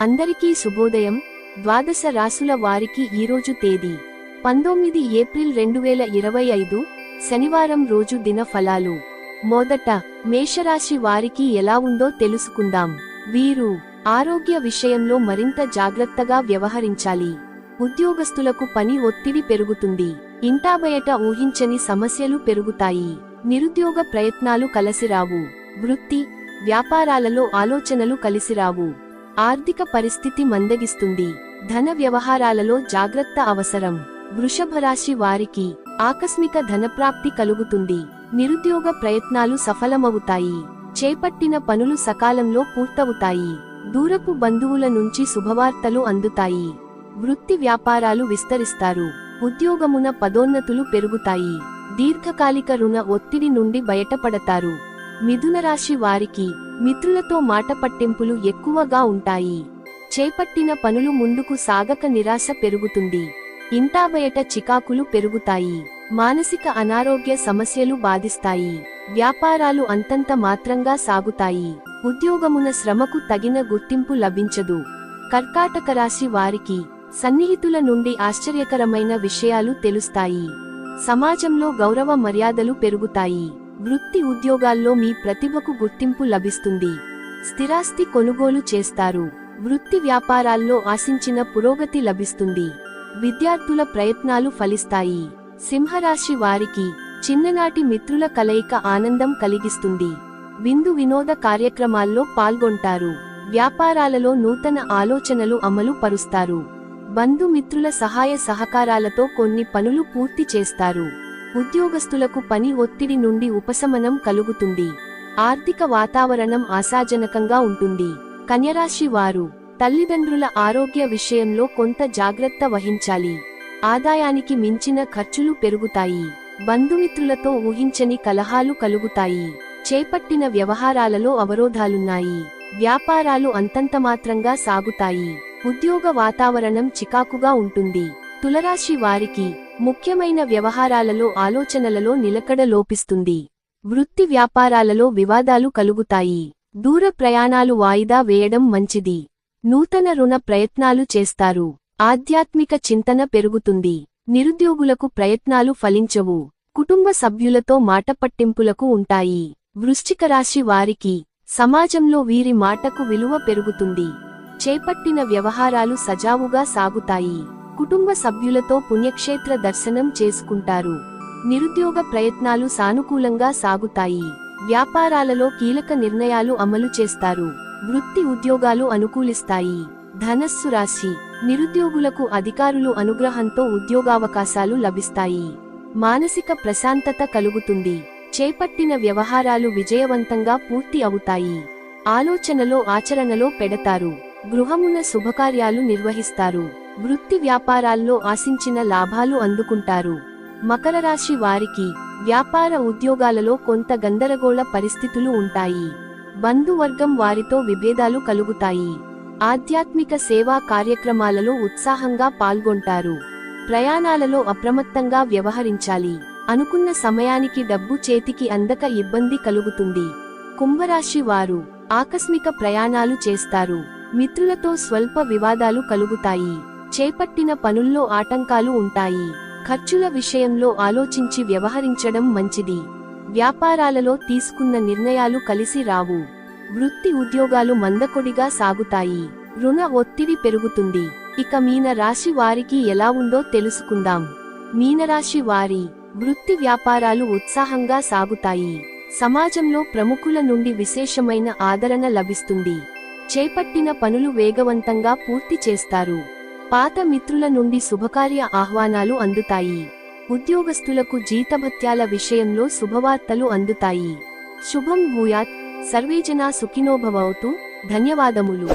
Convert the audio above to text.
అందరికీ శుభోదయం. ద్వాదశ రాసుల వారికి ఈరోజు తేదీ 19 ఏప్రిల్ 2025 శనివారం రోజు దిన ఫలాలు. మొదట మేషరాశి వారికి ఎలా ఉందో తెలుసుకుందాం. వీరు ఆరోగ్య విషయంలో మరింత జాగ్రత్తగా వ్యవహరించాలి. ఉద్యోగస్తులకు పని ఒత్తిడి పెరుగుతుంది. ఇంటా బయట ఊహించని సమస్యలు పెరుగుతాయి. నిరుద్యోగ ప్రయత్నాలు కలిసిరావు. వృత్తి వ్యాపారాలలో ఆలోచనలు కలిసిరావు. ఆర్థిక పరిస్థితి మందగిస్తుంది. ధన వ్యవహారాలలో జాగ్రత్త అవసరం. వృషభరాశి వారికి ఆకస్మిక ధనప్రాప్తి కలుగుతుంది. నిరుద్యోగ ప్రయత్నాలు సఫలమవుతాయి. చేపట్టిన పనులు సకాలంలో పూర్తవుతాయి. దూరపు బంధువుల నుంచి శుభవార్తలు అందుతాయి. వృత్తి వ్యాపారాలు విస్తరిస్తారు. ఉద్యోగమున పదోన్నతులు పెరుగుతాయి. దీర్ఘకాలిక రుణ ఒత్తిడి నుండి బయటపడతారు. మిథునరాశి వారికి మిత్రులతో మాట పట్టింపులు ఎక్కువగా ఉంటాయి. చేపట్టిన పనులు ముందుకు సాగక నిరాశ పెరుగుతుంది. ఇంటా బయట చికాకులు పెరుగుతాయి. మానసిక అనారోగ్య సమస్యలు బాధిస్తాయి. వ్యాపారాలు అంతంత మాత్రంగా సాగుతాయి. ఉద్యోగమున శ్రమకు తగిన గుర్తింపు లభించదు. కర్కాటక రాశి వారికి సన్నిహితుల నుండి ఆశ్చర్యకరమైన విషయాలు తెలుస్తాయి. సమాజంలో గౌరవ మర్యాదలు పెరుగుతాయి. వృత్తి ఉద్యోగాల్లో మీ ప్రతిభకు గుర్తింపు లభిస్తుంది. స్థిరాస్తి కొనుగోలు చేస్తారు. వృత్తి వ్యాపారాల్లో ఆశించిన పురోగతి లభిస్తుంది. విద్యార్థుల ప్రయత్నాలు ఫలిస్తాయి. సింహరాశి వారికి చిన్ననాటి మిత్రుల కలయిక ఆనందం కలిగిస్తుంది. విందు వినోద కార్యక్రమాల్లో పాల్గొంటారు. వ్యాపారాలలో నూతన ఆలోచనలు అమలు పరుస్తారు. బంధుమిత్రుల సహాయ సహకారాలతో కొన్ని పనులు పూర్తి చేస్తారు. ఉద్యోగస్తులకు పని ఒత్తిడి నుండి ఉపశమనం కలుగుతుంది. ఆర్థిక వాతావరణం ఆశాజనకంగా ఉంటుంది. కన్యరాశి వారు తల్లిదండ్రుల ఆరోగ్య విషయంలో కొంత జాగ్రత్త వహించాలి. ఆదాయానికి మించిన ఖర్చులు పెరుగుతాయి. బంధుమిత్రులతో ఊహించని కలహాలు కలుగుతాయి. చేపట్టిన వ్యవహారాలలో అవరోధాలున్నాయి. వ్యాపారాలు అంతంతమాత్రంగా సాగుతాయి. ఉద్యోగ వాతావరణం చికాకుగా ఉంటుంది. తులరాశి వారికి ముఖ్యమైన వ్యవహారాలలో ఆలోచనలలో నిలకడ లోపిస్తుంది. వృత్తి వ్యాపారాలలో వివాదాలు కలుగుతాయి. దూర ప్రయాణాలు వాయిదా వేయడం మంచిది. నూతన రుణ ప్రయత్నాలు చేస్తారు. ఆధ్యాత్మిక చింతన పెరుగుతుంది. నిరుద్యోగులకు ప్రయత్నాలు ఫలించవు. కుటుంబ సభ్యులతో మాటపట్టింపులకు ఉంటాయి. వృశ్చిక రాశి వారికి సమాజంలో వీరి మాటకు విలువ పెరుగుతుంది. చేపట్టిన వ్యవహారాలు సజావుగా సాగుతాయి. కుటుంబ సభ్యులతో పుణ్యక్షేత్ర దర్శనం చేసుకుంటారు. నిరుద్యోగ ప్రయత్నాలు సానుకూలంగా సాగుతాయి. వ్యాపారాలలో కీలక నిర్ణయాలు అమలు చేస్తారు. వృత్తి ఉద్యోగాలు అనుకూలిస్తాయి. ధనస్సు రాశి నిరుద్యోగులకు అధికారులు అనుగ్రహంతో ఉద్యోగావకాశాలు లభిస్తాయి. మానసిక ప్రశాంతత కలుగుతుంది. చేపట్టిన వ్యవహారాలు విజయవంతంగా పూర్తి అవుతాయి. ఆలోచనలో ఆచరణలో పెడతారు. గృహమున శుభకార్యాలు నిర్వహిస్తారు. వృత్తి వ్యాపారాల్లో ఆశించిన లాభాలు అందుకుంటారు. మకర రాశి వారికి వ్యాపార ఉద్యోగాలలో కొంత గందరగోళ పరిస్థితులు ఉంటాయి. బంధువర్గం వారితో విభేదాలు కలుగుతాయి. ఆధ్యాత్మిక సేవా కార్యక్రమాలలో ఉత్సాహంగా పాల్గొంటారు. ప్రయాణాలలో అప్రమత్తంగా వ్యవహరించాలి. అనుకున్న సమయానికి డబ్బు చేతికి అందక ఇబ్బంది కలుగుతుంది. కుంభరాశి వారు ఆకస్మిక ప్రయాణాలు చేస్తారు. మిత్రులతో స్వల్ప వివాదాలు కలుగుతాయి. చేపట్టిన పనుల్లో ఆటంకాలు ఉంటాయి. ఖర్చుల విషయంలో ఆలోచించి వ్యవహరించడం మంచిది. వ్యాపారాలలో తీసుకున్న నిర్ణయాలు కలిసి రావు. వృత్తి ఉద్యోగాలు మందకొడిగా సాగుతాయి. రుణ ఒత్తిడి పెరుగుతుంది. ఇక మీన రాశి వారికి ఎలా ఉందో తెలుసుకుందాం. మీనరాశి వారి వృత్తి వ్యాపారాలు ఉత్సాహంగా సాగుతాయి. సమాజంలో ప్రముఖుల నుండి విశేషమైన ఆదరణ లభిస్తుంది. చేపట్టిన పనులు వేగవంతంగా పూర్తి చేస్తారు. పాత మిత్రుల నుండి శుభకార్య ఆహ్వానాలు అందుతాయి. ఉద్యోగస్తులకు జీతభత్యాల విషయంలో శుభవార్తలు అందుతాయి. శుభం భూయాత్. సర్వేజనా సుఖినో భవంతు. ధన్యవాదములు.